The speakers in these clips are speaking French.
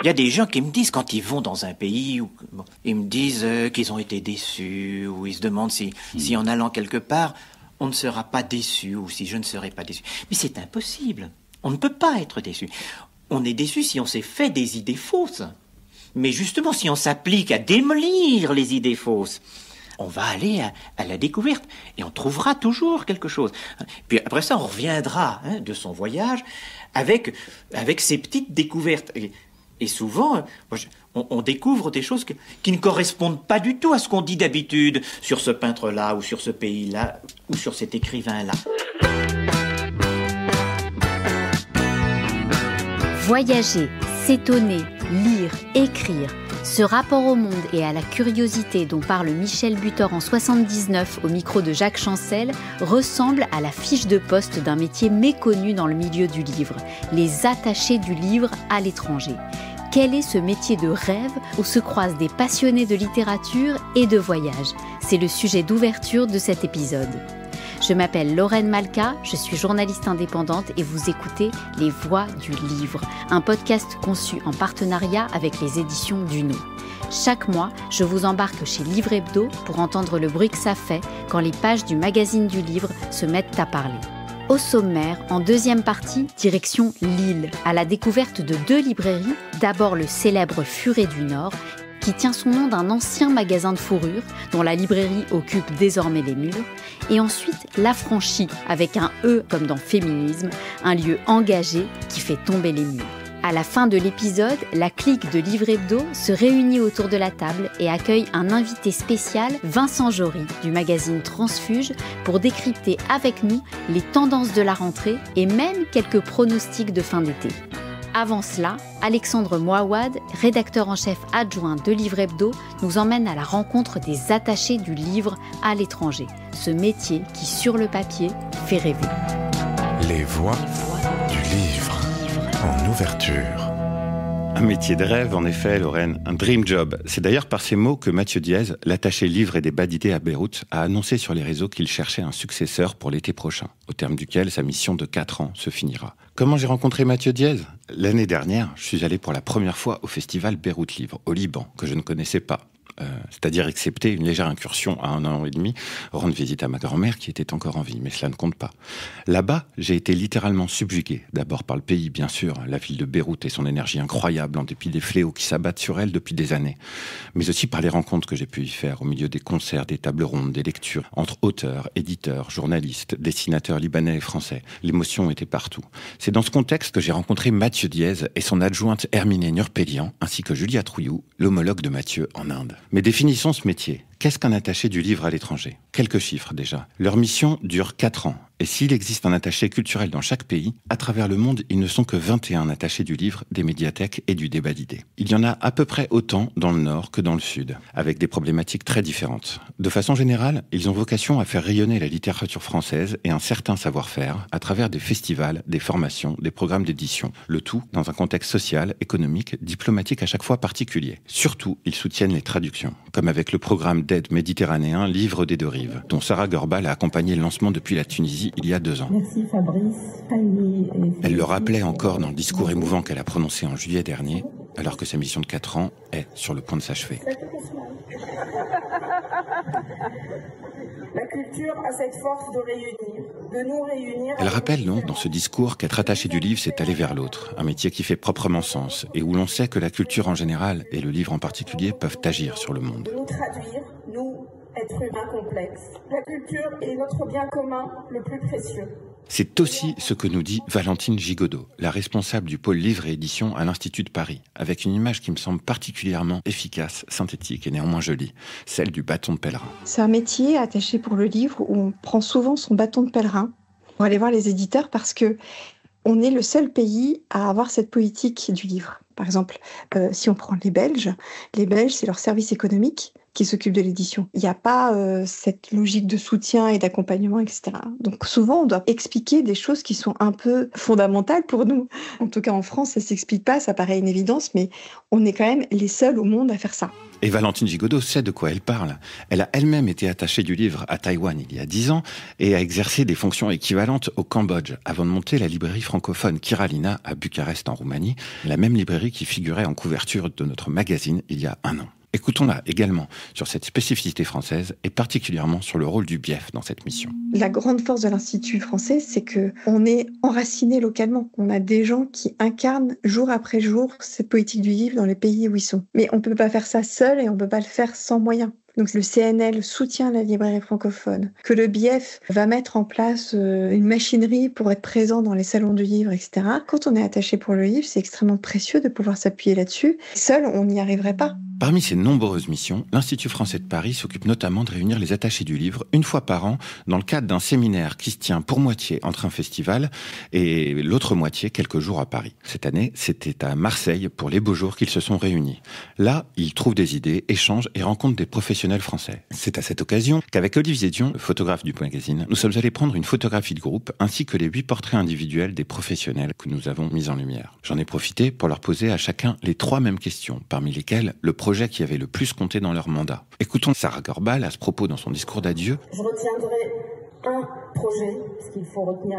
Il y a des gens qui me disent, quand ils vont dans un pays, ils me disent qu'ils ont été déçus, ou ils se demandent si en allant quelque part, on ne sera pas déçu, ou si je ne serai pas déçu. Mais c'est impossible. On ne peut pas être déçu. On est déçu si on s'est fait des idées fausses. Mais justement, si on s'applique à démolir les idées fausses, on va aller à la découverte et on trouvera toujours quelque chose. Puis après ça, on reviendra de son voyage avec ces petites découvertes. Et souvent, on découvre des choses qui ne correspondent pas du tout à ce qu'on dit d'habitude sur ce peintre-là, ou sur ce pays-là, ou sur cet écrivain-là. Voyager, s'étonner, lire, écrire. Ce rapport au monde et à la curiosité dont parle Michel Butor en 1979 au micro de Jacques Chancel ressemble à la fiche de poste d'un métier méconnu dans le milieu du livre, les attachés du livre à l'étranger. Quel est ce métier de rêve où se croisent des passionnés de littérature et de voyage? C'est le sujet d'ouverture de cet épisode. Je m'appelle Lorraine Malka, je suis journaliste indépendante et vous écoutez Les Voix du Livre, un podcast conçu en partenariat avec les éditions Duno. Chaque mois, je vous embarque chez Livre Hebdo pour entendre le bruit que ça fait quand les pages du magazine du livre se mettent à parler. Au sommaire, en deuxième partie, direction Lille, à la découverte de 2 librairies, d'abord le célèbre Furet du Nord, qui tient son nom d'un ancien magasin de fourrure dont la librairie occupe désormais les murs, et ensuite l'Affranchi, avec un E comme dans Féminisme, un lieu engagé qui fait tomber les murs. À la fin de l'épisode, la clique de Livre Hebdo se réunit autour de la table et accueille un invité spécial, Vincent Jory, du magazine Transfuge, pour décrypter avec nous les tendances de la rentrée et même quelques pronostics de fin d'été. Avant cela, Alexandre Mouawad, rédacteur en chef adjoint de Livre Hebdo, nous emmène à la rencontre des attachés du livre à l'étranger. Ce métier qui, sur le papier, fait rêver. Les voix du livre en ouverture. Un métier de rêve, en effet, Lorraine, un dream job. C'est d'ailleurs par ces mots que Mathieu Diez, l'attaché livre et des bas d'idées à Beyrouth, a annoncé sur les réseaux qu'il cherchait un successeur pour l'été prochain, au terme duquel sa mission de 4 ans se finira. Comment j'ai rencontré Mathieu Diez ? L'année dernière, je suis allé pour la première fois au festival Beyrouth Livre, au Liban, que je ne connaissais pas. C'est-à-dire excepté une légère incursion à 1 an et demi, rendre visite à ma grand-mère qui était encore en vie, mais cela ne compte pas. Là-bas, j'ai été littéralement subjugué, d'abord par le pays, bien sûr, la ville de Beyrouth et son énergie incroyable en dépit des fléaux qui s'abattent sur elle depuis des années, mais aussi par les rencontres que j'ai pu y faire au milieu des concerts, des tables rondes, des lectures, entre auteurs, éditeurs, journalistes, dessinateurs libanais et français. L'émotion était partout. C'est dans ce contexte que j'ai rencontré Mathieu Diez et son adjointe Herminé Nurpélian, ainsi que Julia Trouillou, l'homologue de Mathieu en Inde. Mais définissons ce métier. Qu'est-ce qu'un attaché du livre à l'étranger ? Quelques chiffres déjà. Leur mission dure 4 ans. Et s'il existe un attaché culturel dans chaque pays, à travers le monde, ils ne sont que 21 attachés du livre, des médiathèques et du débat d'idées. Il y en a à peu près autant dans le nord que dans le sud, avec des problématiques très différentes. De façon générale, ils ont vocation à faire rayonner la littérature française et un certain savoir-faire à travers des festivals, des formations, des programmes d'édition. Le tout dans un contexte social, économique, diplomatique à chaque fois particulier. Surtout, ils soutiennent les traductions, comme avec le programme d'aide méditerranéen Livre des deux rives, dont Sarah Gorbal a accompagné le lancement depuis la Tunisie il y a 2 ans. Merci Fabrice, Fanny et... Elle le rappelait encore dans le discours émouvant qu'elle a prononcé en juillet dernier, alors que sa mission de 4 ans est sur le point de s'achever. La culture a cette force de réunir, de nous réunir... Elle rappelle donc dans ce discours qu'être attaché du livre, c'est aller vers l'autre, un métier qui fait proprement sens, et où l'on sait que la culture en général, et le livre en particulier, peuvent agir sur le monde. De nous traduire, nous, êtres humains complexes. La culture est notre bien commun le plus précieux. C'est aussi ce que nous dit Valentine Gigodeau, la responsable du pôle livre et édition à l'Institut de Paris, avec une image qui me semble particulièrement efficace, synthétique et néanmoins jolie, celle du bâton de pèlerin. C'est un métier attaché pour le livre où on prend souvent son bâton de pèlerin pour aller voir les éditeurs parce que on est le seul pays à avoir cette politique du livre. Par exemple, si on prend les Belges, c'est leur service économique qui s'occupe de l'édition. Il n'y a pas cette logique de soutien et d'accompagnement, etc. Donc souvent, on doit expliquer des choses qui sont un peu fondamentales pour nous. En tout cas, en France, ça s'explique pas, ça paraît une évidence, mais on est quand même les seuls au monde à faire ça. Et Valentine Gigodeau sait de quoi elle parle. Elle a elle-même été attachée du livre à Taïwan il y a 10 ans et a exercé des fonctions équivalentes au Cambodge avant de monter la librairie francophone Kiralina à Bucarest en Roumanie, la même librairie qui figurait en couverture de notre magazine il y a 1 an. Écoutons-la également sur cette spécificité française et particulièrement sur le rôle du bief dans cette mission. La grande force de l'Institut français, c'est qu'on est enraciné localement. On a des gens qui incarnent jour après jour cette politique du livre dans les pays où ils sont. Mais on ne peut pas faire ça seul et on ne peut pas le faire sans moyens. Donc le CNL soutient la librairie francophone, que le BIEF va mettre en place une machinerie pour être présent dans les salons du livre, etc. Quand on est attaché pour le livre, c'est extrêmement précieux de pouvoir s'appuyer là-dessus. Seul, on n'y arriverait pas. Parmi ses nombreuses missions, l'Institut français de Paris s'occupe notamment de réunir les attachés du livre une fois par an dans le cadre d'un séminaire qui se tient pour moitié entre un festival et l'autre moitié quelques jours à Paris. Cette année, c'était à Marseille pour les beaux jours qu'ils se sont réunis. Là, ils trouvent des idées, échangent et rencontrent des professionnels français. C'est à cette occasion qu'avec Olivier Dion, le photographe du magazine, nous sommes allés prendre une photographie de groupe ainsi que les 8 portraits individuels des professionnels que nous avons mis en lumière. J'en ai profité pour leur poser à chacun les 3 mêmes questions, parmi lesquelles le projet qui avait le plus compté dans leur mandat. Écoutons Sarah Gorbal à ce propos dans son discours d'adieu. Je retiendrai un projet, parce qu'il faut retenir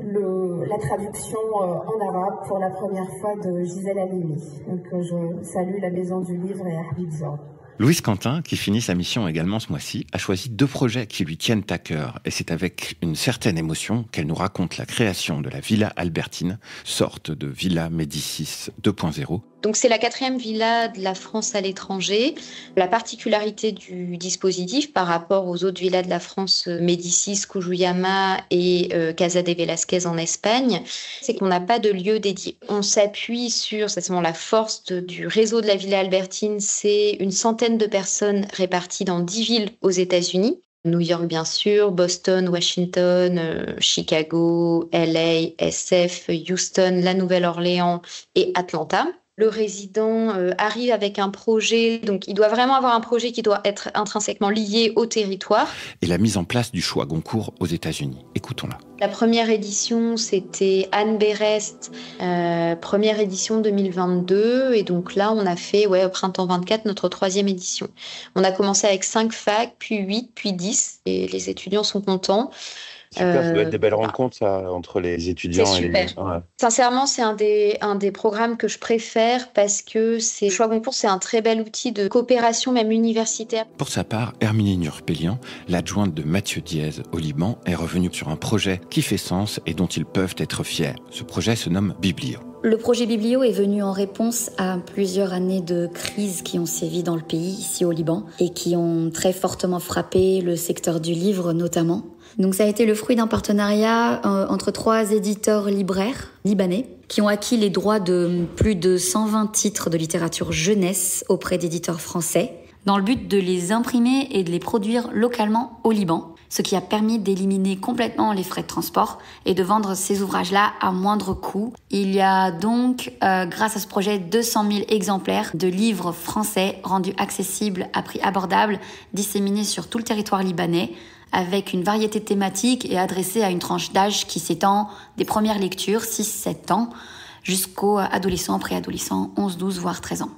la traduction en arabe pour la première fois de Gisèle Halimi. Donc je salue la Maison du Livre et Habib Zor. Louise Quentin, qui finit sa mission également ce mois-ci, a choisi 2 projets qui lui tiennent à cœur. Et c'est avec une certaine émotion qu'elle nous raconte la création de la Villa Albertine, sorte de Villa Médicis 2.0. Donc c'est la 4e villa de la France à l'étranger. La particularité du dispositif par rapport aux autres villas de la France, Médicis, Cujuyama et Casa de Velázquez en Espagne, c'est qu'on n'a pas de lieu dédié. On s'appuie sur, c'est la force du réseau de la Villa Albertine, c'est une centaine de personnes réparties dans 10 villes aux États-Unis. New York, bien sûr, Boston, Washington, Chicago, LA, SF, Houston, la Nouvelle-Orléans et Atlanta. Le résident arrive avec un projet, donc il doit vraiment avoir un projet qui doit être intrinsèquement lié au territoire. Et la mise en place du choix Goncourt aux États-Unis. Écoutons-la. La première édition, c'était Anne Berest, première édition 2022. Et donc là, on a fait, au printemps 24, notre 3e édition. On a commencé avec 5 facs, puis 8, puis 10. Et les étudiants sont contents. Super, ça doit être des belles rencontres ça, entre les étudiants. C'est super. Ouais. Sincèrement, c'est un des programmes que je préfère parce que Choix Goncourt, c'est un très bel outil de coopération, même universitaire. Pour sa part, Herminie Nurpélian, l'adjointe de Mathieu Diez au Liban, est revenue sur un projet qui fait sens et dont ils peuvent être fiers. Ce projet se nomme Biblio. Le projet Biblio est venu en réponse à plusieurs années de crise qui ont sévi dans le pays, ici au Liban, et qui ont très fortement frappé le secteur du livre notamment. Donc ça a été le fruit d'un partenariat entre 3 éditeurs libraires libanais qui ont acquis les droits de plus de 120 titres de littérature jeunesse auprès d'éditeurs français, dans le but de les imprimer et de les produire localement au Liban, ce qui a permis d'éliminer complètement les frais de transport et de vendre ces ouvrages-là à moindre coût. Il y a donc, grâce à ce projet, 200 000 exemplaires de livres français rendus accessibles à prix abordable, disséminés sur tout le territoire libanais, avec une variété de thématiques et adressés à une tranche d'âge qui s'étend des premières lectures, 6-7 ans, jusqu'aux adolescents, préadolescents, 11, 12, voire 13 ans.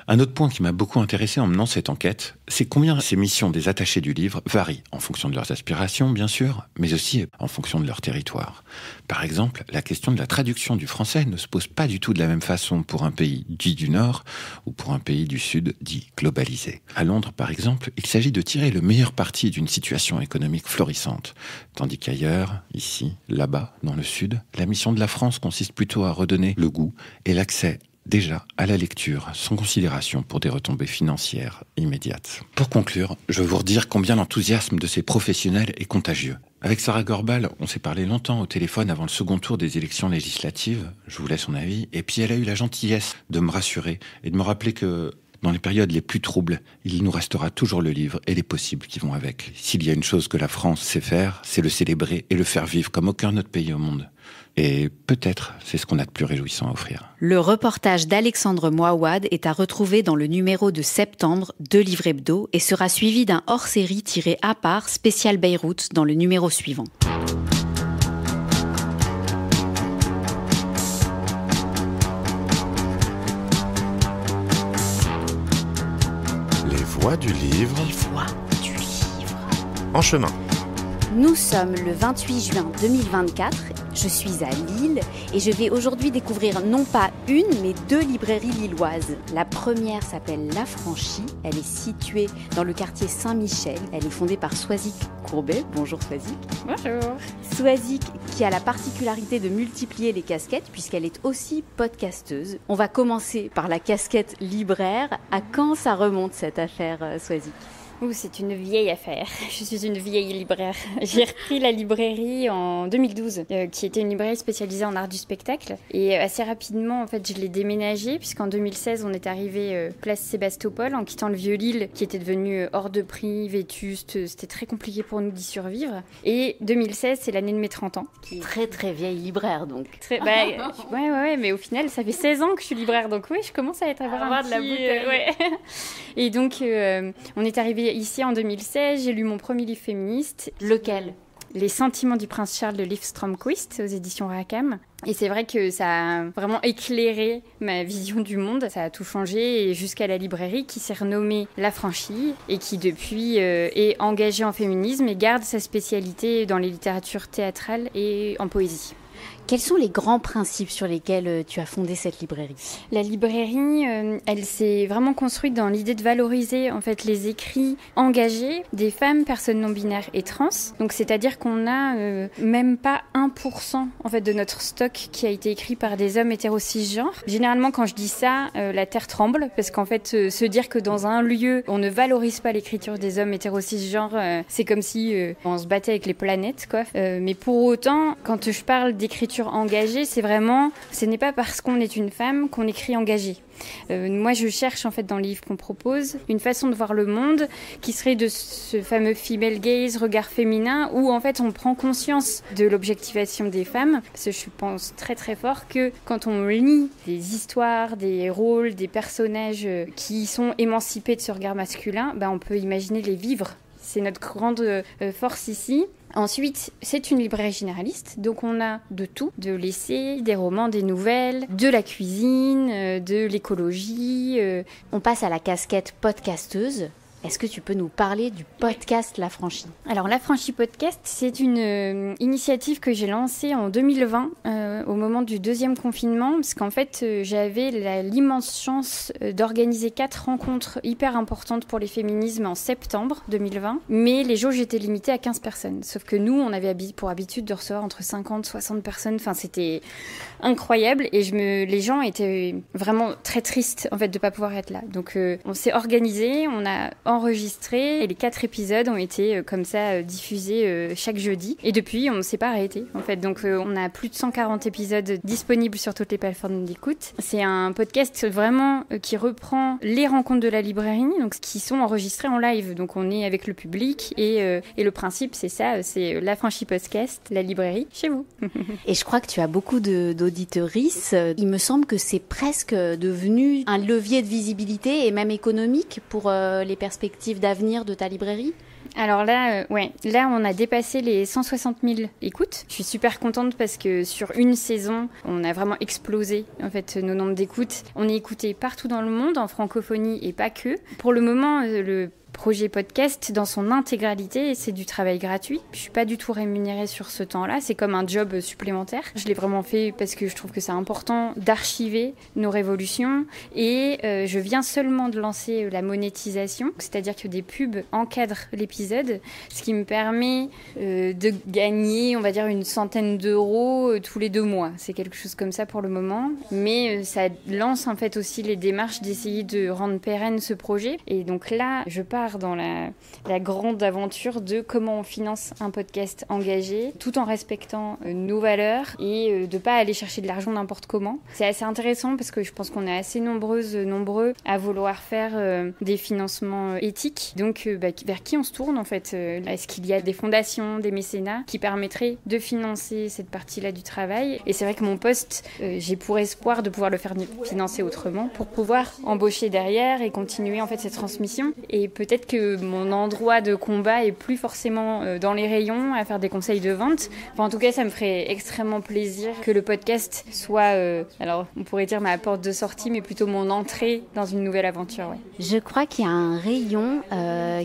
Un autre point qui m'a beaucoup intéressé en menant cette enquête, c'est combien ces missions des attachés du livre varient en fonction de leurs aspirations, bien sûr, mais aussi en fonction de leur territoire. Par exemple, la question de la traduction du français ne se pose pas du tout de la même façon pour un pays dit du Nord ou pour un pays du Sud dit globalisé. À Londres, par exemple, il s'agit de tirer le meilleur parti d'une situation économique florissante, tandis qu'ailleurs, ici, là-bas, dans le Sud, la mission de la France consiste plutôt à redonner le goût et l'accès déjà à la lecture, sans considération pour des retombées financières immédiates. Pour conclure, je veux vous redire combien l'enthousiasme de ces professionnels est contagieux. Avec Sarah Gorbal, on s'est parlé longtemps au téléphone avant le second tour des élections législatives, je vous laisse son avis, et puis elle a eu la gentillesse de me rassurer et de me rappeler que Dans les périodes les plus troubles, il nous restera toujours le livre et les possibles qui vont avec. S'il y a une chose que la France sait faire, c'est le célébrer et le faire vivre comme aucun autre pays au monde. Et peut-être, c'est ce qu'on a de plus réjouissant à offrir. Le reportage d'Alexandre Mouawad est à retrouver dans le numéro de septembre de Livre Hebdo et sera suivi d'un hors-série tiré à part spécial Beyrouth dans le numéro suivant. Les voix du livre. Les voix du livre. En chemin. Nous sommes le 28 juin 2024. Je suis à Lille et je vais aujourd'hui découvrir non pas une, mais 2 librairies lilloises. La première s'appelle La Franchie. Elle est située dans le quartier Saint-Michel. Elle est fondée par Swazik Courbet. Bonjour Swazik. Bonjour. Swazik qui a la particularité de multiplier les casquettes puisqu'elle est aussi podcasteuse. On va commencer par la casquette libraire. À quand ça remonte cette affaire, Swazik ? C'est une vieille affaire. Je suis une vieille libraire. J'ai repris la librairie en 2012, qui était une librairie spécialisée en art du spectacle. Et assez rapidement, en fait, je l'ai déménagée, puisqu'en 2016, on est arrivé place Sébastopol, en quittant le Vieux-Lille, qui était devenu hors de prix, vétuste. C'était très compliqué pour nous d'y survivre. Et 2016, c'est l'année de mes 30 ans. Très, très vieille libraire, donc. Ouais, mais au final, ça fait 16 ans que je suis libraire. Donc oui, je commence à avoir de la bouteille. Ouais. Et donc, on est arrivé ici en 2016, j'ai lu mon premier livre féministe. Lequel ? Les sentiments du prince Charles de Liv Strömquist aux éditions Rackham. Et c'est vrai que ça a vraiment éclairé ma vision du monde. Ça a tout changé et jusqu'à la librairie qui s'est renommée La Franchie et qui depuis est engagée en féminisme et garde sa spécialité dans les littératures théâtrales et en poésie. Quels sont les grands principes sur lesquels tu as fondé cette librairie ? La librairie, elle s'est vraiment construite dans l'idée de valoriser en fait les écrits engagés des femmes, personnes non binaires et trans. Donc c'est-à-dire qu'on n'a même pas 1% en fait de notre stock qui a été écrit par des hommes hétéro cisgenres. Généralement, quand je dis ça, la terre tremble parce qu'en fait, se dire que dans un lieu on ne valorise pas l'écriture des hommes hétéro cisgenres, c'est comme si on se battait avec les planètes, quoi. Mais pour autant, quand je parle d'écriture engagée, c'est vraiment, ce n'est pas parce qu'on est une femme qu'on écrit engagé. Moi, je cherche en fait dans le livre qu'on propose une façon de voir le monde qui serait de ce fameux female gaze, regard féminin, où en fait on prend conscience de l'objectivation des femmes. Parce que je pense très très fort que quand on lit des histoires, des rôles, des personnages qui sont émancipés de ce regard masculin, on peut imaginer les vivre. C'est notre grande force ici. Ensuite, c'est une librairie généraliste, donc on a de tout, de l'essai, des romans, des nouvelles, de la cuisine, de l'écologie. On passe à la casquette podcasteuse. Est-ce que tu peux nous parler du podcast La Franchie ? Alors, La Franchie Podcast, c'est une initiative que j'ai lancée en 2020, au moment du 2e confinement, parce qu'en fait, j'avais l'immense chance d'organiser 4 rencontres hyper importantes pour les féminismes en septembre 2020, mais les jauges étaient limitées à 15 personnes. Sauf que nous, on avait pour habitude de recevoir entre 50 et 60 personnes. Enfin, c'était incroyable et les gens étaient vraiment très tristes en fait, de ne pas pouvoir être là. Donc, on s'est organisé, on a enregistré et les 4 épisodes ont été comme ça diffusés chaque jeudi et depuis on ne s'est pas arrêté en fait, donc on a plus de 140 épisodes disponibles sur toutes les plateformes d'écoute. C'est un podcast vraiment qui reprend les rencontres de la librairie, donc qui sont enregistrées en live, donc on est avec le public et le principe c'est ça, c'est La Franchie Podcast, la librairie chez vous. Et je crois que tu as beaucoup d'auditeuristes. Il me semble que c'est presque devenu un levier de visibilité et même économique pour les perspectives d'avenir de ta librairie. Alors là, là on a dépassé les 160 000 écoutes. Je suis super contente parce que sur une saison, on a vraiment explosé en fait nos nombres d'écoutes. On est écouté partout dans le monde, en francophonie et pas que. Pour le moment, le projet podcast dans son intégralité, c'est du travail gratuit. Je suis pas du tout rémunérée sur ce temps-là, c'est comme un job supplémentaire. Je l'ai vraiment fait parce que je trouve que c'est important d'archiver nos révolutions et je viens seulement de lancer la monétisation, c'est-à-dire que des pubs encadrent l'épisode, ce qui me permet de gagner, on va dire, une centaine d'euros tous les 2 mois. C'est quelque chose comme ça pour le moment, mais ça lance en fait aussi les démarches d'essayer de rendre pérenne ce projet. Et donc là, je pars part dans la grande aventure de comment on finance un podcast engagé, tout en respectant nos valeurs et de pas aller chercher de l'argent n'importe comment. C'est assez intéressant parce que je pense qu'on est assez nombreux à vouloir faire des financements éthiques. Donc, vers qui on se tourne en fait Est-ce qu'il y a des fondations, des mécénats qui permettraient de financer cette partie-là du travail? Et c'est vrai que mon poste, j'ai pour espoir de pouvoir le faire financer autrement pour pouvoir embaucher derrière et continuer en fait cette transmission. Et peut-être que mon endroit de combat est plus forcément dans les rayons à faire des conseils de vente. Enfin, en tout cas, ça me ferait extrêmement plaisir que le podcast soit, alors on pourrait dire ma porte de sortie, mais plutôt mon entrée dans une nouvelle aventure. Ouais. Je crois qu'il y a un rayon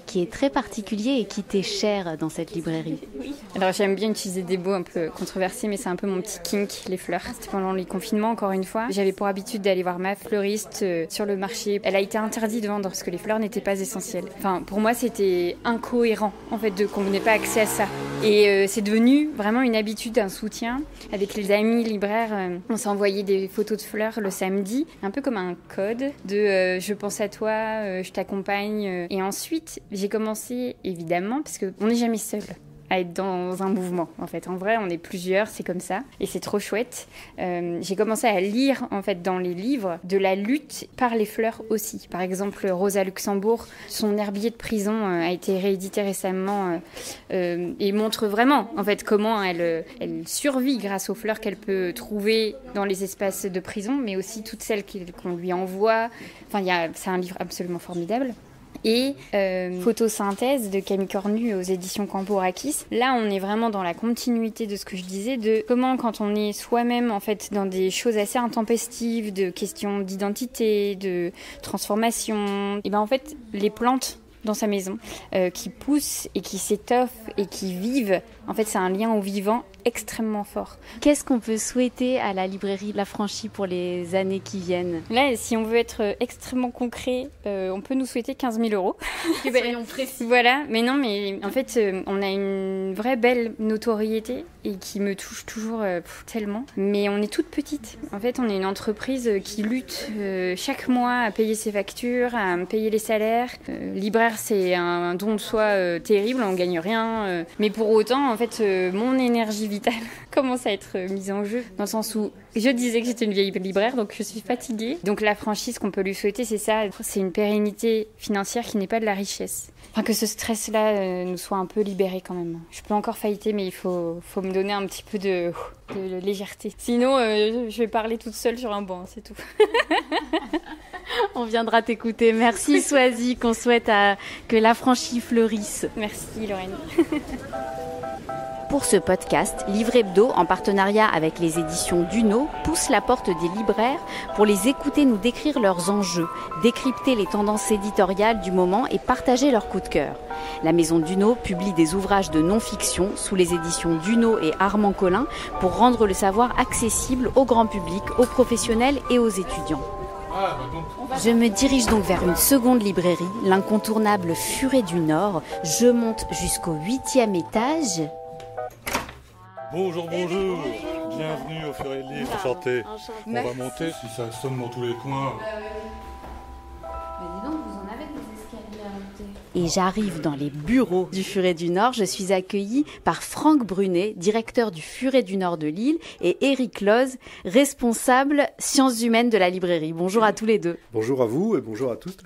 qui est très particulier et qui t'est cher dans cette librairie. Oui. Alors j'aime bien utiliser des mots un peu controversés, mais c'est un peu mon petit kink, les fleurs. C'était pendant les confinements, encore une fois. J'avais pour habitude d'aller voir ma fleuriste sur le marché. Elle a été interdite de vendre parce que les fleurs n'étaient pas essentielles. Enfin, pour moi, c'était incohérent, en fait, qu'on n'ait pas accès à ça. Et c'est devenu vraiment une habitude, un soutien. Avec les amis libraires, on s'est envoyé des photos de fleurs le samedi, un peu comme un code de je pense à toi, je t'accompagne. Et ensuite, j'ai commencé, évidemment, parce qu'on n'est jamais seul à être dans un mouvement, en fait. En vrai, on est plusieurs, c'est comme ça, et c'est trop chouette. J'ai commencé à lire, en fait, dans les livres, de la lutte par les fleurs aussi. Par exemple, Rosa Luxembourg, son herbier de prison a été réédité récemment et montre vraiment, en fait, comment elle survit grâce aux fleurs qu'elle peut trouver dans les espaces de prison, mais aussi toutes celles qu'on lui envoie. Enfin, c'est un livre absolument formidable. Et Photosynthèse de Camille Cornu aux éditions Cambourakis. Là, on est vraiment dans la continuité de ce que je disais, de comment quand on est soi-même en fait dans des choses assez intempestives, de questions d'identité, de transformation, et ben en fait les plantes dans sa maison qui poussent et qui s'étoffent et qui vivent, en fait c'est un lien au vivant extrêmement fort. Qu'est-ce qu'on peut souhaiter à la librairie La Franchie pour les années qui viennent? Là, si on veut être extrêmement concret, on peut nous souhaiter 15 000 €. Soyons précis. Voilà, mais non, mais en fait, on a une vraie belle notoriété et qui me touche toujours tellement. Mais on est toute petite. En fait, on est une entreprise qui lutte chaque mois à payer ses factures, à payer les salaires. Libraire, c'est un don de soi terrible, on gagne rien. Mais pour autant, en fait, mon énergie vitale commence à être mise en jeu, dans le sens où je disais que j'étais une vieille libraire, donc je suis fatiguée. Donc la franchise qu'on peut lui souhaiter, c'est ça, c'est une pérennité financière qui n'est pas de la richesse. Enfin, que ce stress-là nous soit un peu libéré quand même. Je peux encore failliter, mais il faut me donner un petit peu de légèreté. Sinon, je vais parler toute seule sur un banc, c'est tout. On viendra t'écouter. Merci Swazi, qu'on souhaite que La Franchie fleurisse. Merci Lorraine. Pour ce podcast, Livre Hebdo, en partenariat avec les éditions Duno, pousse la porte des libraires pour les écouter nous décrire leurs enjeux, décrypter les tendances éditoriales du moment et partager leurs coups de cœur. La maison Duno publie des ouvrages de non-fiction sous les éditions Duno et Armand Collin pour rendre le savoir accessible au grand public, aux professionnels et aux étudiants. Je me dirige donc vers une seconde librairie, l'incontournable Furet du Nord. Je monte jusqu'au 8e étage. Bonjour, bienvenue au Furet du Livre, enchanté. On va monter si ça sonne dans tous les coins. Mais dis donc, vous en avez des escaliers à monter. Et j'arrive dans les bureaux du Furet du Nord. Je suis accueillie par Franck Brunet, directeur du Furet du Nord de Lille, et Éric Loz, responsable sciences humaines de la librairie. Bonjour à tous les deux. Bonjour à vous et bonjour à tous.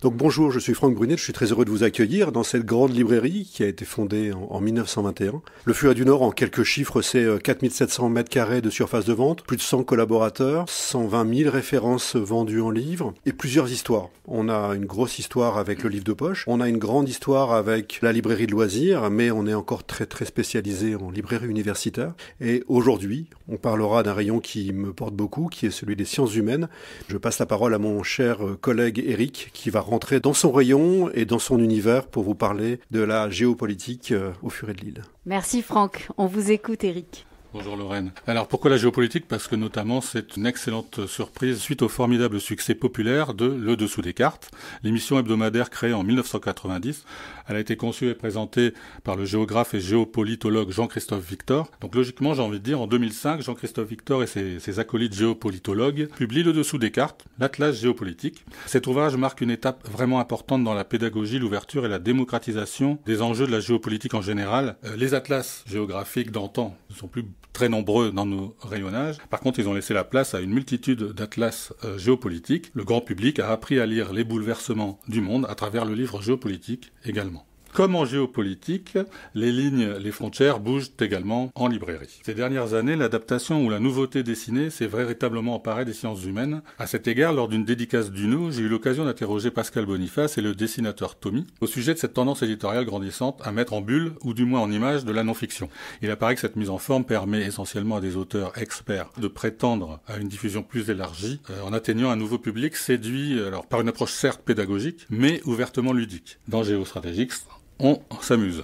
Donc bonjour, je suis Franck Brunet, je suis très heureux de vous accueillir dans cette grande librairie qui a été fondée en 1921. Le Furet du Nord, en quelques chiffres, c'est 4700 mètres carrés de surface de vente, plus de 100 collaborateurs, 120 000 références vendues en livres et plusieurs histoires. On a une grosse histoire avec le livre de poche, on a une grande histoire avec la librairie de loisirs, mais on est encore très très spécialisé en librairie universitaire. Et aujourd'hui, on parlera d'un rayon qui me porte beaucoup, qui est celui des sciences humaines. Je passe la parole à mon cher collègue Éric, qui va rentrer dans son rayon et dans son univers pour vous parler de la géopolitique au Furet de Lille. Merci Franck, on vous écoute Éric. Bonjour Lorraine. Alors pourquoi la géopolitique ? Parce que notamment c'est une excellente surprise suite au formidable succès populaire de Le Dessous des cartes, l'émission hebdomadaire créée en 1990. Elle a été conçue et présentée par le géographe et géopolitologue Jean-Christophe Victor. Donc logiquement, j'ai envie de dire, en 2005, Jean-Christophe Victor et ses acolytes géopolitologues publient Le Dessous des cartes, l'Atlas géopolitique. Cet ouvrage marque une étape vraiment importante dans la pédagogie, l'ouverture et la démocratisation des enjeux de la géopolitique en général. Les atlas géographiques d'antan ne sont plus très nombreux dans nos rayonnages. Par contre, ils ont laissé la place à une multitude d'atlas géopolitiques. Le grand public a appris à lire les bouleversements du monde à travers le livre géopolitique également. Comme en géopolitique, les lignes, les frontières bougent également en librairie. Ces dernières années, l'adaptation ou la nouveauté dessinée s'est véritablement emparée des sciences humaines. À cet égard, lors d'une dédicace d'Uno, j'ai eu l'occasion d'interroger Pascal Boniface et le dessinateur Tommy au sujet de cette tendance éditoriale grandissante à mettre en bulle, ou du moins en image, de la non-fiction. Il apparaît que cette mise en forme permet essentiellement à des auteurs experts de prétendre à une diffusion plus élargie, en atteignant un nouveau public séduit par une approche certes pédagogique, mais ouvertement ludique. Dans Géostrategix, on s'amuse.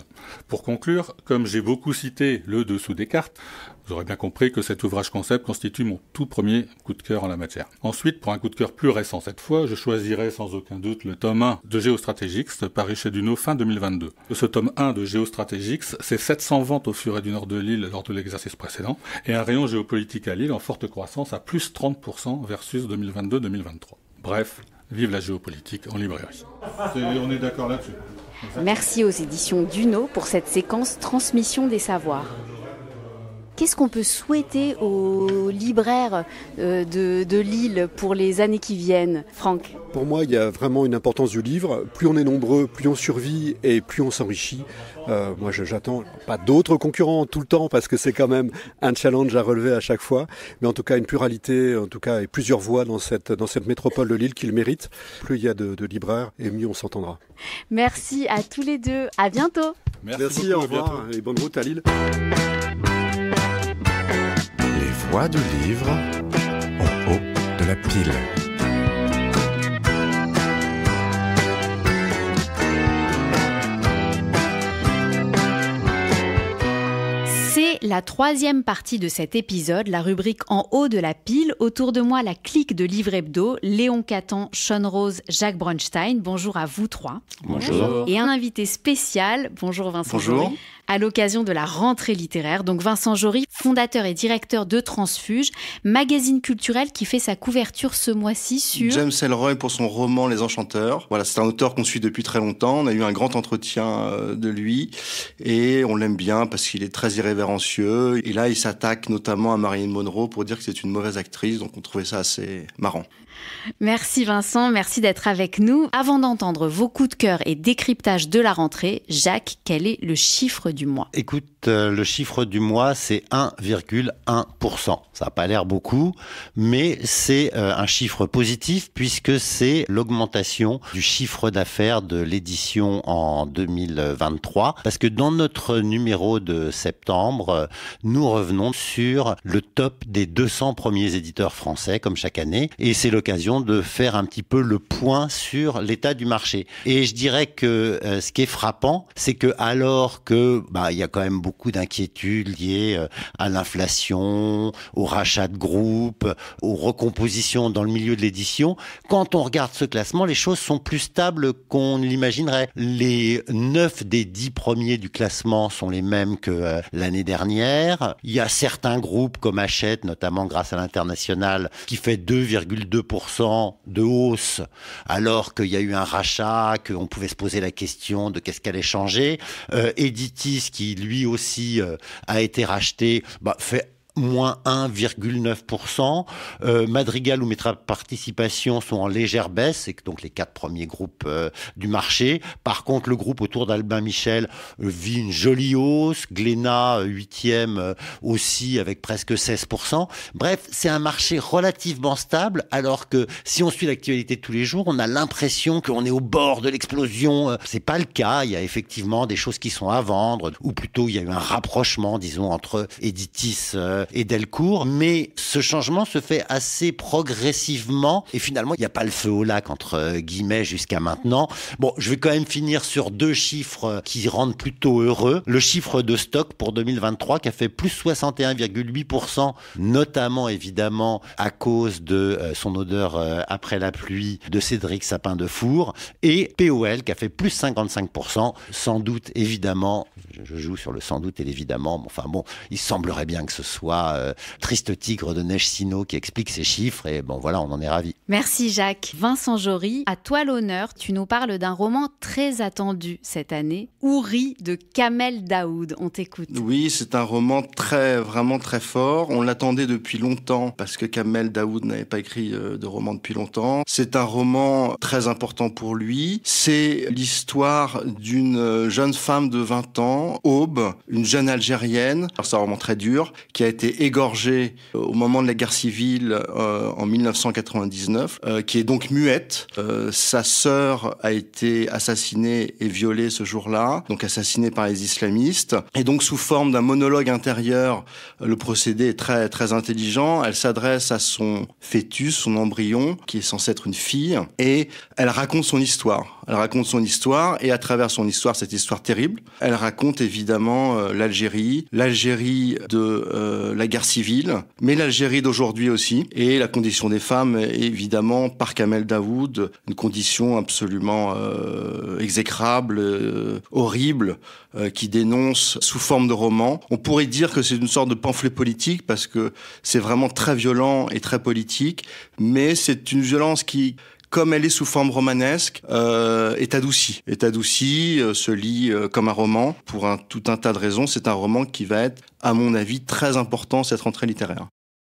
Pour conclure, comme j'ai beaucoup cité Le Dessous des cartes, vous aurez bien compris que cet ouvrage concept constitue mon tout premier coup de cœur en la matière. Ensuite, pour un coup de cœur plus récent cette fois, je choisirai sans aucun doute le tome 1 de Géostrategix, paru chez Duno fin 2022. Ce tome 1 de Géostrategix, c'est 700 ventes au Furet du Nord de Lille lors de l'exercice précédent, et un rayon géopolitique à Lille en forte croissance à plus 30% versus 2022-2023. Bref, vive la géopolitique en librairie. On est d'accord là-dessus. Merci aux éditions Duno pour cette séquence Transmission des savoirs. Qu'est-ce qu'on peut souhaiter aux libraires de Lille pour les années qui viennent, Franck ? Pour moi, il y a vraiment une importance du livre. Plus on est nombreux, plus on survit et plus on s'enrichit. Moi, j'attends pas d'autres concurrents tout le temps parce que c'est quand même un challenge à relever à chaque fois. Mais en tout cas, une pluralité, en tout cas, et plusieurs voix dans cette métropole de Lille qui le mérite. Plus il y a de libraires et mieux on s'entendra. Merci à tous les deux. À bientôt. Merci beaucoup, au revoir et bonne route à Lille. Les voix du livre en haut de la pile. C'est la troisième partie de cet épisode, la rubrique En haut de la pile. Autour de moi, la clique de Livre Hebdo, Léon Catan, Sean Rose, Jacques Bronstein. Bonjour à vous trois. Bonjour. Et un invité spécial, bonjour Vincent Bonjour. Jory, à l'occasion de la rentrée littéraire. Donc Vincent Jory, fondateur et directeur de Transfuge, magazine culturel qui fait sa couverture ce mois-ci sur... James Ellroy pour son roman Les Enchanteurs. Voilà, c'est un auteur qu'on suit depuis très longtemps. On a eu un grand entretien de lui et on l'aime bien parce qu'il est très irrévérencieux. Et là, il s'attaque notamment à Marilyn Monroe pour dire que c'est une mauvaise actrice. Donc on trouvait ça assez marrant. Merci Vincent, merci d'être avec nous. Avant d'entendre vos coups de cœur et décryptage de la rentrée, Jacques, quel est le chiffre du mois ? Écoute, le chiffre du mois, c'est 1,1%. Ça n'a pas l'air beaucoup, mais c'est un chiffre positif puisque c'est l'augmentation du chiffre d'affaires de l'édition en 2023. Parce que dans notre numéro de septembre, nous revenons sur le top des 200 premiers éditeurs français, comme chaque année. Et c'est l'occasion de faire un petit peu le point sur l'état du marché. Et je dirais que ce qui est frappant, c'est que alors que il y a quand même beaucoup d'inquiétudes liées à l'inflation, au rachat de groupes, aux recompositions dans le milieu de l'édition, quand on regarde ce classement, les choses sont plus stables qu'on l'imaginerait. Les 9 des 10 premiers du classement sont les mêmes que l'année dernière. Il y a certains groupes comme Hachette, notamment grâce à l'international, qui fait 2,2% de hausse, alors qu'il y a eu un rachat, qu'on pouvait se poser la question de qu'est-ce qu'allait changer. Editis, qui lui aussi a été racheté, fait moins 1,9%. Madrigal ou Métra Participation sont en légère baisse, c'est donc les 4 premiers groupes du marché. Par contre, le groupe autour d'Albin Michel vit une jolie hausse. Glénat, 8e, aussi avec presque 16%. Bref, c'est un marché relativement stable, alors que si on suit l'actualité de tous les jours, on a l'impression qu'on est au bord de l'explosion. C'est pas le cas. Il y a effectivement des choses qui sont à vendre, ou plutôt il y a eu un rapprochement, disons, entre Editis et Delcourt, mais ce changement se fait assez progressivement et finalement il n'y a pas le feu au lac entre guillemets jusqu'à maintenant. Bon, je vais quand même finir sur 2 chiffres qui rendent plutôt heureux. Le chiffre de stock pour 2023 qui a fait plus 61,8%, notamment évidemment à cause de son odeur après la pluie de Cédric Sapin-Defour, et POL qui a fait plus 55%, sans doute évidemment, je joue sur le sans doute et l'évidemment, enfin bon, il semblerait bien que ce soit Triste Tigre de Neige Sino qui explique ces chiffres et bon voilà, on en est ravis. Merci Jacques. Vincent Jory, à toi l'honneur, tu nous parles d'un roman très attendu cette année, Houri de Kamel Daoud. On t'écoute. Oui, c'est un roman vraiment très fort. On l'attendait depuis longtemps parce que Kamel Daoud n'avait pas écrit de roman depuis longtemps. C'est un roman très important pour lui. C'est l'histoire d'une jeune femme de 20 ans, Aube, une jeune Algérienne. Alors c'est un roman très dur, qui a été égorgée au moment de la guerre civile en 1999, qui est donc muette. Sa sœur a été assassinée et violée ce jour-là, donc assassinée par les islamistes. Et donc sous forme d'un monologue intérieur, le procédé est très très intelligent. Elle s'adresse à son fœtus, son embryon, qui est censé être une fille, et elle raconte son histoire. Elle raconte son histoire, et à travers son histoire, cette histoire terrible, elle raconte évidemment l'Algérie de la guerre civile, mais l'Algérie d'aujourd'hui aussi, et la condition des femmes, évidemment, par Kamel Daoud, une condition absolument exécrable, horrible, qui dénonce sous forme de roman. On pourrait dire que c'est une sorte de pamphlet politique, parce que c'est vraiment très violent et très politique, mais c'est une violence qui, comme elle est sous forme romanesque, est adoucie, se lit comme un roman pour tout un tas de raisons. C'est un roman qui va être, à mon avis, très important cette rentrée littéraire.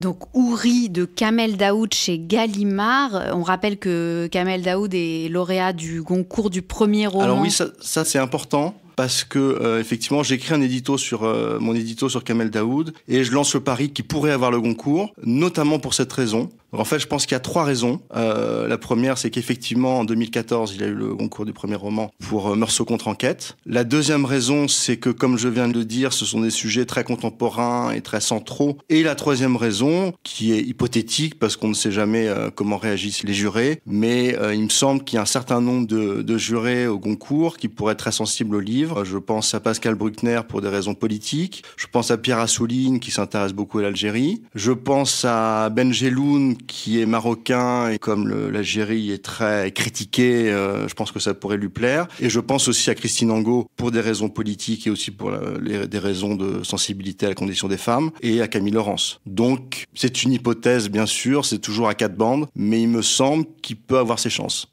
Donc Houri de Kamel Daoud chez Gallimard. On rappelle que Kamel Daoud est lauréat du Goncourt du premier roman. Alors oui, ça c'est important. Parce que effectivement, j'écris un édito sur mon édito sur Kamel Daoud et je lance le pari qu'il pourrait avoir le Goncourt, notamment pour cette raison. Donc, en fait, je pense qu'il y a 3 raisons. La première, c'est qu'effectivement, en 2014, il a eu le Goncourt du premier roman pour Meursault contre enquête. La deuxième raison, c'est que, comme je viens de le dire, ce sont des sujets très contemporains et très centraux. Et la troisième raison, qui est hypothétique, parce qu'on ne sait jamais comment réagissent les jurés, mais il me semble qu'il y a un certain nombre de jurés au Goncourt qui pourraient être très sensibles au livre. Je pense à Pascal Bruckner pour des raisons politiques. Je pense à Pierre Assouline qui s'intéresse beaucoup à l'Algérie. Je pense à Ben Jelloun qui est marocain et comme l'Algérie est très critiquée, je pense que ça pourrait lui plaire. Et je pense aussi à Christine Angot pour des raisons politiques et aussi pour des raisons de sensibilité à la condition des femmes, et à Camille Laurence. Donc c'est une hypothèse bien sûr, c'est toujours à 4 bandes, mais il me semble qu'il peut avoir ses chances.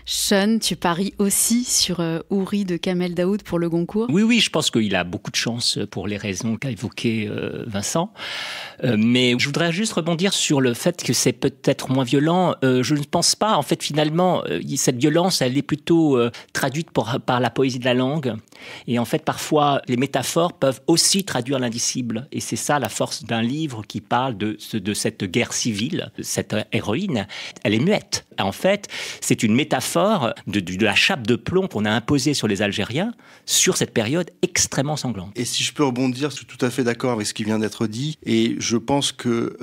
Sean, tu paries aussi sur Houri de Kamel Daoud pour le Goncourt ? Oui, je pense qu'il a beaucoup de chance pour les raisons qu'a évoquées Vincent. Mais je voudrais juste rebondir sur le fait que c'est peut-être moins violent. Je ne pense pas, en fait, finalement, cette violence, elle est plutôt traduite par la poésie de la langue. Et en fait, parfois, les métaphores peuvent aussi traduire l'indicible. Et c'est ça la force d'un livre qui parle de cette guerre civile, cette héroïne. Elle est muette. En fait, c'est une métaphore de la chape de plomb qu'on a imposée sur les Algériens sur cette période extrêmement sanglante. Et si je peux rebondir, je suis tout à fait d'accord avec ce qui vient d'être dit. Et je pense que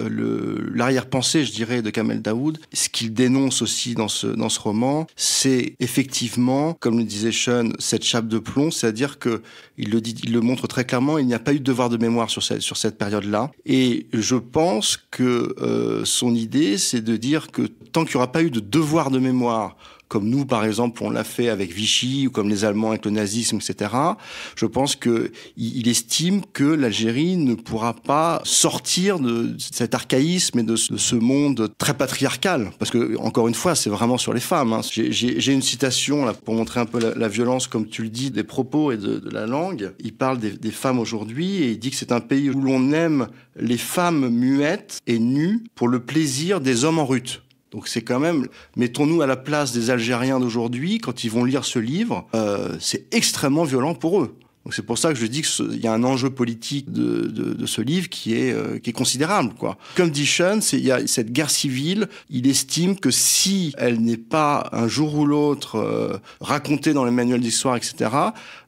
l'arrière-pensée, je dirais, de Kamel Daoud, ce qu'il dénonce aussi dans ce roman, c'est effectivement, comme le disait Sean, cette chape de plomb, c'est-à-dire que il le montre très clairement, il n'y a pas eu de devoir de mémoire sur cette période-là. Et je pense que son idée, c'est de dire que tant qu'il n'y aura pas eu de devoir de mémoire, comme nous, par exemple, on l'a fait avec Vichy, ou comme les Allemands avec le nazisme, etc., je pense qu'il estime que l'Algérie ne pourra pas sortir de cet archaïsme et de ce monde très patriarcal. Parce que, encore une fois, c'est vraiment sur les femmes. Hein. J'ai une citation là, pour montrer un peu la violence, comme tu le dis, des propos et de la langue. Il parle des femmes aujourd'hui et il dit que c'est un pays où l'on aime les femmes muettes et nues pour le plaisir des hommes en rut. Donc c'est quand même, mettons-nous à la place des Algériens d'aujourd'hui, quand ils vont lire ce livre, c'est extrêmement violent pour eux. Donc c'est pour ça que je dis qu'il y a un enjeu politique de ce livre qui est considérable, quoi. Comme dit Sean, il y a cette guerre civile, il estime que si elle n'est pas un jour ou l'autre racontée dans les manuels d'histoire, etc.,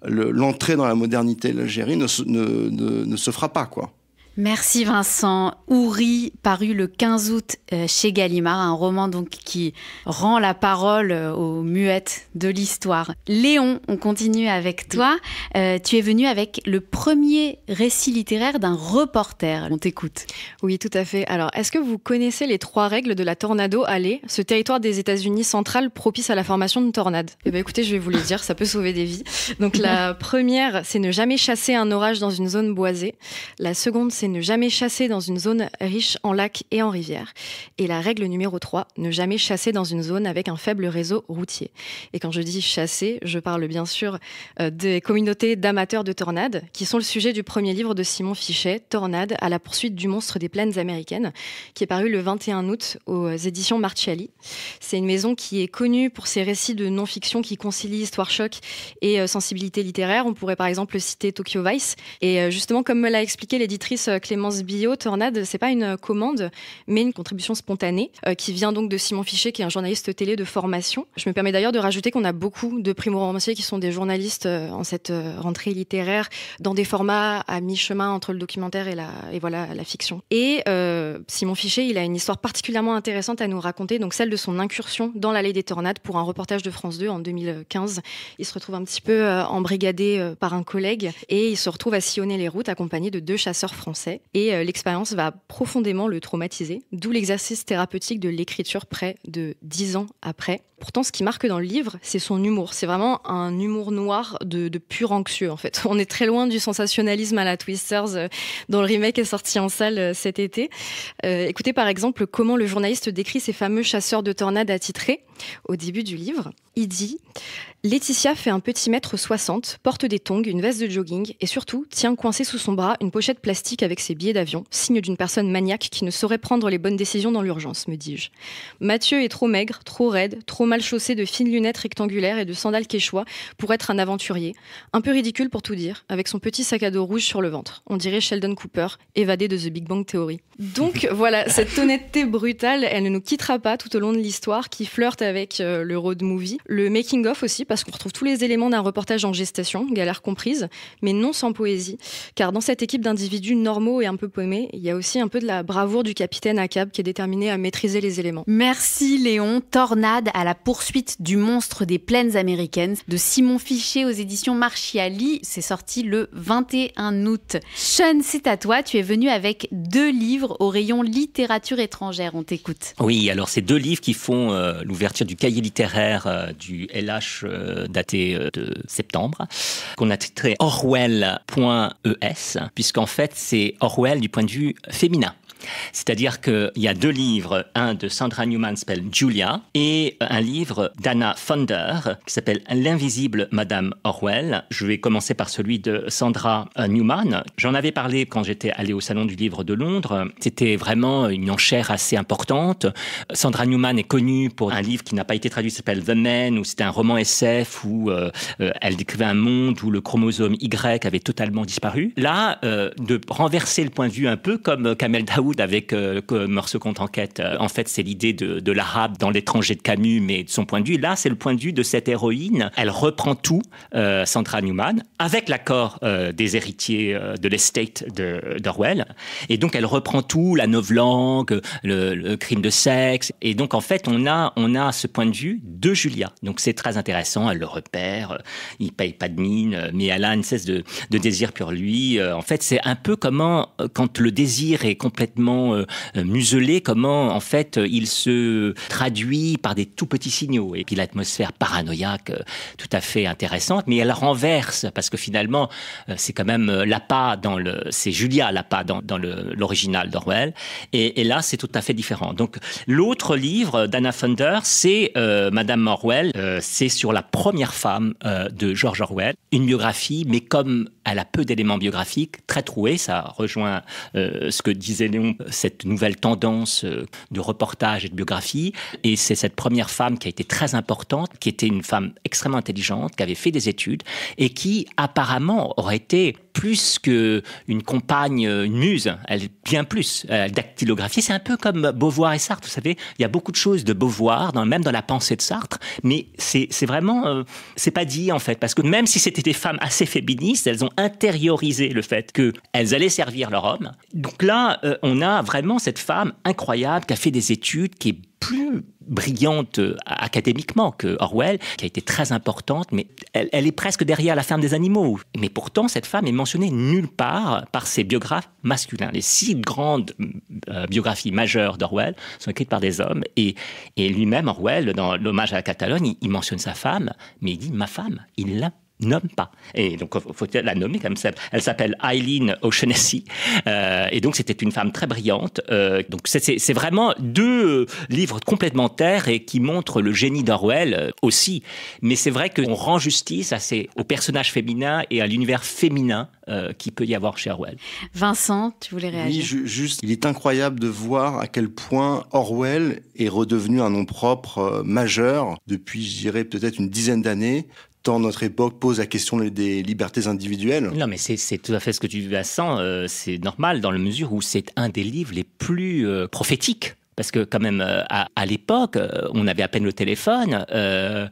l'entrée dans la modernité de l'Algérie ne se fera pas, quoi. Merci Vincent. Ouri, paru le 15 août chez Gallimard, un roman donc qui rend la parole aux muettes de l'histoire. Léon, on continue avec toi. Tu es venu avec le premier récit littéraire d'un reporter. On t'écoute. Oui, tout à fait. Alors, est-ce que vous connaissez les 3 règles de la Tornado Alley, ce territoire des États-Unis central propice à la formation de tornades? Eh bien, écoutez, je vais vous les dire, ça peut sauver des vies. Donc, la première, c'est ne jamais chasser un orage dans une zone boisée. La seconde, c'est ne jamais chasser dans une zone riche en lacs et en rivières. Et la règle numéro 3, ne jamais chasser dans une zone avec un faible réseau routier. Et quand je dis chasser, je parle bien sûr des communautés d'amateurs de tornades, qui sont le sujet du premier livre de Simon Fichet, Tornade, à la poursuite du monstre des plaines américaines, qui est paru le 21 août aux éditions Marchiali. C'est une maison qui est connue pour ses récits de non-fiction qui concilient histoire choc et sensibilité littéraire. On pourrait par exemple citer Tokyo Vice. Et justement, comme me l'a expliqué l'éditrice Clémence Billot, Tornade, c'est pas une commande, mais une contribution spontanée qui vient donc de Simon Fichet, qui est un journaliste télé de formation. Je me permets d'ailleurs de rajouter qu'on a beaucoup de primo-romanciers qui sont des journalistes en cette rentrée littéraire, dans des formats à mi-chemin entre le documentaire et la fiction. Et Simon Fichet, il a une histoire particulièrement intéressante à nous raconter, donc celle de son incursion dans l'allée des tornades pour un reportage de France 2 en 2015. Il se retrouve un petit peu embrigadé par un collègue et il se retrouve à sillonner les routes accompagné de 2 chasseurs français. Et l'expérience va profondément le traumatiser, d'où l'exercice thérapeutique de l'écriture près de 10 ans après. Pourtant, ce qui marque dans le livre, c'est son humour. C'est vraiment un humour noir de pur anxieux, en fait. On est très loin du sensationnalisme à la Twisters dont le remake est sorti en salle cet été. Écoutez par exemple comment le journaliste décrit ces fameux chasseurs de tornades attitrés au début du livre. Il dit « Laetitia fait 1,60 m, porte des tongs, une veste de jogging et surtout tient coincée sous son bras une pochette plastique avec ses billets d'avion, signe d'une personne maniaque qui ne saurait prendre les bonnes décisions dans l'urgence, me dis-je. Mathieu est trop maigre, trop raide, trop mal chaussé de fines lunettes rectangulaires et de sandales quechua pour être un aventurier. Un peu ridicule pour tout dire, avec son petit sac à dos rouge sur le ventre. On dirait Sheldon Cooper, évadé de The Big Bang Theory. » Donc voilà, cette honnêteté brutale, elle ne nous quittera pas tout au long de l'histoire qui flirte avec le road movie. Le making-of aussi, parce qu'on retrouve tous les éléments d'un reportage en gestation, galère comprise, mais non sans poésie. Car dans cette équipe d'individus normaux et un peu paumés, il y a aussi un peu de la bravoure du capitaine Ahab qui est déterminé à maîtriser les éléments. Merci Léon. Tornade à la poursuite du monstre des plaines américaines de Simon Fichet aux éditions Marchiali. C'est sorti le 21 août. Sean, c'est à toi. Tu es venu avec 2 livres au rayon littérature étrangère. On t'écoute. Oui, alors c'est 2 livres qui font l'ouverture du cahier littéraire du LH daté de septembre, qu'on a titré Orwell.es, puisqu'en fait c'est Orwell du point de vue féminin. C'est-à-dire qu'il y a 2 livres, un de Sandra Newman qui s'appelle Julia et un livre d'Anna Funder qui s'appelle L'invisible Madame Orwell. Je vais commencer par celui de Sandra Newman. J'en avais parlé quand j'étais allé au Salon du Livre de Londres. C'était vraiment une enchère assez importante. Sandra Newman est connue pour un livre qui n'a pas été traduit, qui s'appelle The Man, où c'était un roman SF où elle décrivait un monde où le chromosome Y avait totalement disparu. Là, de renverser le point de vue un peu comme Kamel Daoud avec Meursault contre enquête. En fait, c'est l'idée de l'arabe dans L'étranger de Camus, mais de son point de vue. Là, c'est le point de vue de cette héroïne. Elle reprend tout, Sandra Newman, avec l'accord des héritiers de l'estate d'Orwell. Et donc, elle reprend tout, la novlangue, le crime de sexe. Et donc, en fait, on a ce point de vue de Julia. Donc, c'est très intéressant. Elle le repère. Il paye pas de mine, mais elle a une espèce de désir pour lui. En fait, c'est un peu comment, quand le désir est complètement muselé, comment en fait il se traduit par des tout petits signaux. Et puis l'atmosphère paranoïaque tout à fait intéressante, mais elle renverse parce que finalement c'est quand même l'appât c'est Julia l'appât dans l'original d'Orwell, et là c'est tout à fait différent. Donc l'autre livre d'Anna Funder, c'est Madame Orwell, c'est sur la première femme de George Orwell, une biographie, mais comme elle a peu d'éléments biographiques, très trouée, ça rejoint ce que disait Léon, cette nouvelle tendance de reportage et de biographie. Et c'est cette première femme qui a été très importante, qui était une femme extrêmement intelligente, qui avait fait des études et qui apparemment aurait été plus qu'une compagne, une muse, elle est bien plus. Dactylographier, c'est un peu comme Beauvoir et Sartre, vous savez, il y a beaucoup de choses de Beauvoir, même dans la pensée de Sartre, mais c'est vraiment, c'est pas dit en fait, parce que même si c'était des femmes assez féministes, elles ont intériorisé le fait qu'elles allaient servir leur homme. Donc là, on a vraiment cette femme incroyable qui a fait des études, qui est plus brillante académiquement que Orwell, qui a été très importante, mais elle est presque derrière La ferme des animaux. Mais pourtant, cette femme est mentionnée nulle part par ses biographes masculins. Les 6 grandes biographies majeures d'Orwell sont écrites par des hommes, et lui-même, Orwell, dans l'hommage à la Catalogne, il mentionne sa femme, mais il dit « ma femme », il l'a nomme pas. Et donc, il faut la nommer comme ça. Elle s'appelle Eileen O'Shaughnessy. Et donc, c'était une femme très brillante. Donc, c'est vraiment 2 livres complémentaires et qui montrent le génie d'Orwell aussi. Mais c'est vrai qu'on rend justice aux personnages féminins et à l'univers féminin qu'il peut y avoir chez Orwell. Vincent, tu voulais réagir ? Oui, juste, il est incroyable de voir à quel point Orwell est redevenu un nom propre majeur depuis, je dirais, peut-être une dizaine d'années. Tant notre époque pose la question des libertés individuelles. Non, mais c'est tout à fait ce que tu dis, Vincent. C'est normal dans la mesure où c'est un des livres les plus prophétiques. Parce que quand même, à l'époque, on avait à peine le téléphone.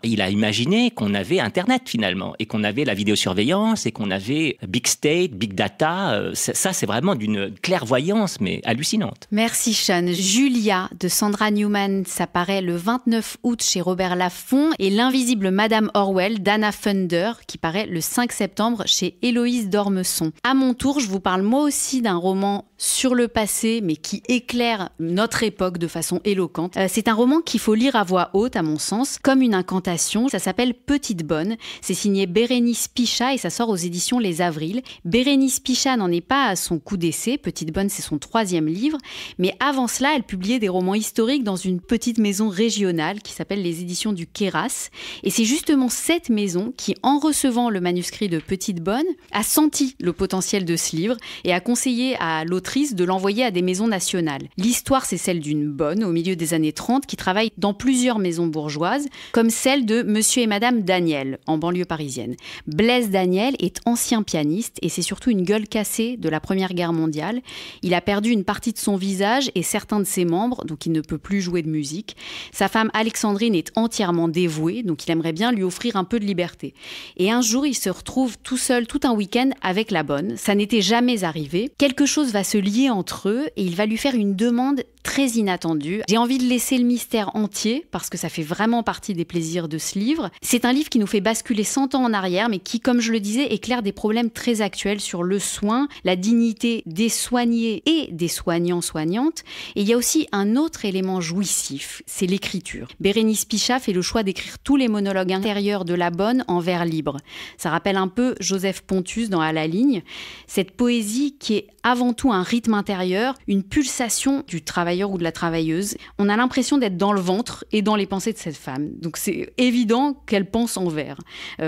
Il a imaginé qu'on avait Internet finalement, et qu'on avait la vidéosurveillance, et qu'on avait Big State, Big Data. Ça, c'est vraiment d'une clairvoyance, mais hallucinante. Merci Sean. Julia de Sandra Newman, ça paraît le 29 août chez Robert Laffont, et L'invisible Madame Orwell d'Anna Funder, qui paraît le 5 septembre chez Héloïse d'Ormesson. À mon tour, je vous parle moi aussi d'un roman sur le passé, mais qui éclaire notre époque de façon éloquente. C'est un roman qu'il faut lire à voix haute, à mon sens, comme une incantation. Ça s'appelle Petite Bonne. C'est signé Bérénice Pichat et ça sort aux éditions Les Avrils. Bérénice Pichat n'en est pas à son coup d'essai. Petite Bonne, c'est son 3e livre. Mais avant cela, elle publiait des romans historiques dans une petite maison régionale qui s'appelle les éditions du Queyras. Et c'est justement cette maison qui, en recevant le manuscrit de Petite Bonne, a senti le potentiel de ce livre et a conseillé à l'autrice de l'envoyer à des maisons nationales. L'histoire, c'est celle d'une bonne au milieu des années 30 qui travaille dans plusieurs maisons bourgeoises, comme celle de Monsieur et Madame Daniel, en banlieue parisienne. Blaise Daniel est ancien pianiste et c'est surtout une gueule cassée de la Première Guerre mondiale. Il a perdu une partie de son visage et certains de ses membres, donc il ne peut plus jouer de musique. Sa femme Alexandrine est entièrement dévouée, donc il aimerait bien lui offrir un peu de liberté. Et un jour, il se retrouve tout seul, tout un week-end, avec la bonne. Ça n'était jamais arrivé. Quelque chose va se lier entre eux et il va lui faire une demande très inattendue. J'ai envie de laisser le mystère entier parce que ça fait vraiment partie des plaisirs de ce livre. C'est un livre qui nous fait basculer 100 ans en arrière, mais qui, comme je le disais, éclaire des problèmes très actuels sur le soin, la dignité des soignés et des soignants-soignantes. Et il y a aussi un autre élément jouissif, c'est l'écriture. Bérénice Pichat fait le choix d'écrire tous les monologues intérieurs de la bonne en vers libre. Ça rappelle un peu Joseph Pontus dans À la ligne. Cette poésie qui est avant tout un rythme intérieur, une pulsation du travailleur ou de la travailleuse. On a l'impression d'être dans le ventre et dans les pensées de cette femme. Donc c'est évident qu'elle pense en vers,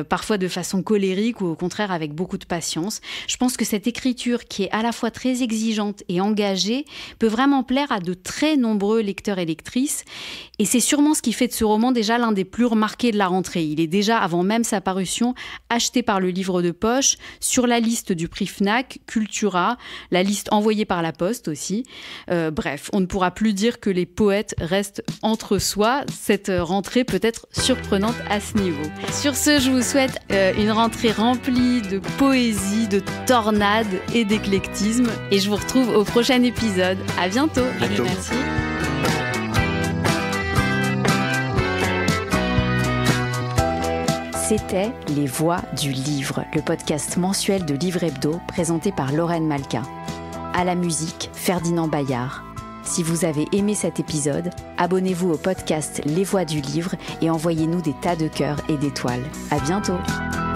parfois de façon colérique ou au contraire avec beaucoup de patience. Je pense que cette écriture qui est à la fois très exigeante et engagée peut vraiment plaire à de très nombreux lecteurs et lectrices. Et c'est sûrement ce qui fait de ce roman déjà l'un des plus remarqués de la rentrée. Il est déjà, avant même sa parution, acheté par le livre de poche, sur la liste du prix Fnac, Cultura, la liste envoyée par la poste aussi. Bref, on ne pourra plus dire que les poètes restent entre soi. Cette rentrée peut être surprenante à ce niveau. Sur ce, je vous souhaite une rentrée remplie de poésie, de tornades et d'éclectisme. Et je vous retrouve au prochain épisode. À bientôt. Merci. C'était Les Voix du Livre, le podcast mensuel de Livre Hebdo présenté par Lorraine Malka. À la musique, Ferdinand Bayard. Si vous avez aimé cet épisode, abonnez-vous au podcast Les Voix du Livre et envoyez-nous des tas de cœurs et d'étoiles. À bientôt!